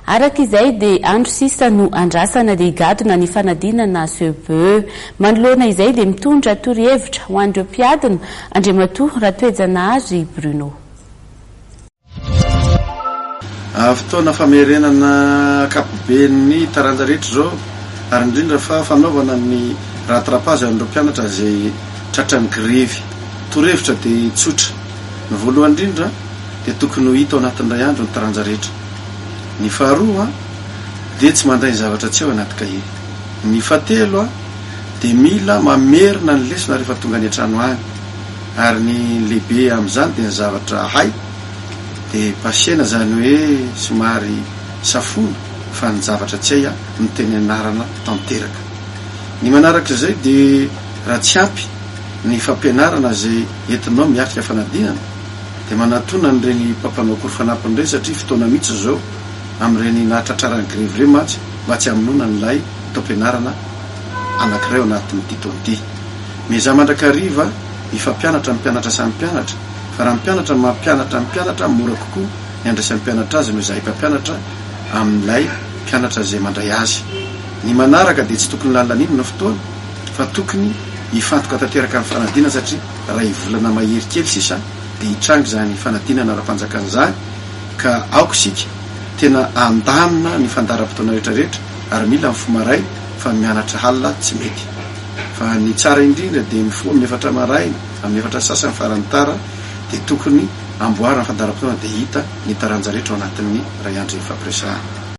araka izay dia andro sisa no andrasana legadona ny fanadinana CEPE. Manoloana izay dia mitondra torohevitra ho an'ireo mpiadina Andriamatoa Ratoejanahary Bruno. Fotoana famerenana akapoben'ny taranja rehetra zao ary indrindra fa fanaovana ny rattrapage an'ireo mpianatra izay tratran'ny grevy. Torohevitra dia tsotra. Ny voalohany indrindra dia tokony ho hita ao anatin'ny iray andro ny taranja rehetra. Ny faharoa dia tsy mandray zavatra tsy eo anaty kahie. Ny fahatelo dia mila mamerina ny lesona rehefa tonga ny an-trano any, ary ny lehibe amin'izany dia ny zavatra hay dia pasena zany hoe somary safona fa ny zavatra tsy hay ny teny anarana tanteraka. Ny manaraka izay dia raha tsy ampy ny fampianarana izay entinao miatrika fanadinana dia manatona n'ireny mpampanao akory ireny, satria fotoana mihitsy zao amin'ireny nahatratrarany grevy ireny matsy mba tsy hamonoana n'ilay taom-pianarana anankiray ao anatin'ny titony. Meza mandrakariva ifampianatra ny mpianatra samy mpianatra, fa raha mpianatra mampianatra mora kokoa ny andraisan'ny mpianatra azy mizahay mpampianatra amin'ilay mpianatra izay mandray azy. Ny manaraka dia tsy tokony lalan'inona fotoana fa tokony hifantoka tanteraka amin'ny fanadinana, satria raha hivolana mahery kely sisa dia hitrangy zany fanadinana ara-panjakan'izany ka aoka isika tena andamina ny fandaram-potoana rehetrarehetra ary mila mifomaray fa mianatra halina tsy mety. Fa ny tsara indrindra dia mifoha amin'ny 4 maraina amin'ny 4 sasany farany tara dia tokony amboarina fandaram-potoana dia hita ny taranja rehetra ao anatin'ny ray andro fampiresahana.